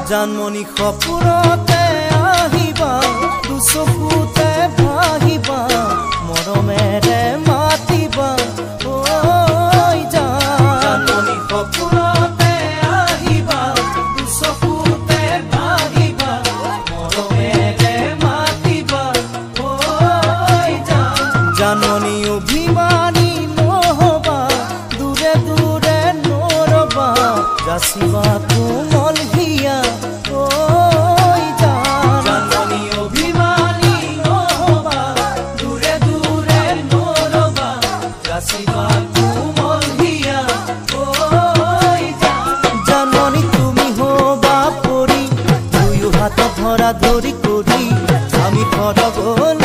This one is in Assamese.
জানমণি সপোনতে আহিবা দুচকুতে ভাহিবা মৰমেৰে মাতিবা ঐ জানমণি সপোনতে আহিবা দুচকুতে ভাহিবা মৰমেৰে মাতিবা ঐ জানমণি অভিমানী নহবা দূৰে দূৰে নৰবা যাচিবা কোমল হিয়া ঐ জানমণি অভিমানী নহবা দূৰে দূৰে নৰবা যাচিবা কোমল হিয়া ঐ জানমণি তুমি হবা পৰি দুয়ো হাত ধৰা ধৰি কৰি আমি ঘৰ গ'ল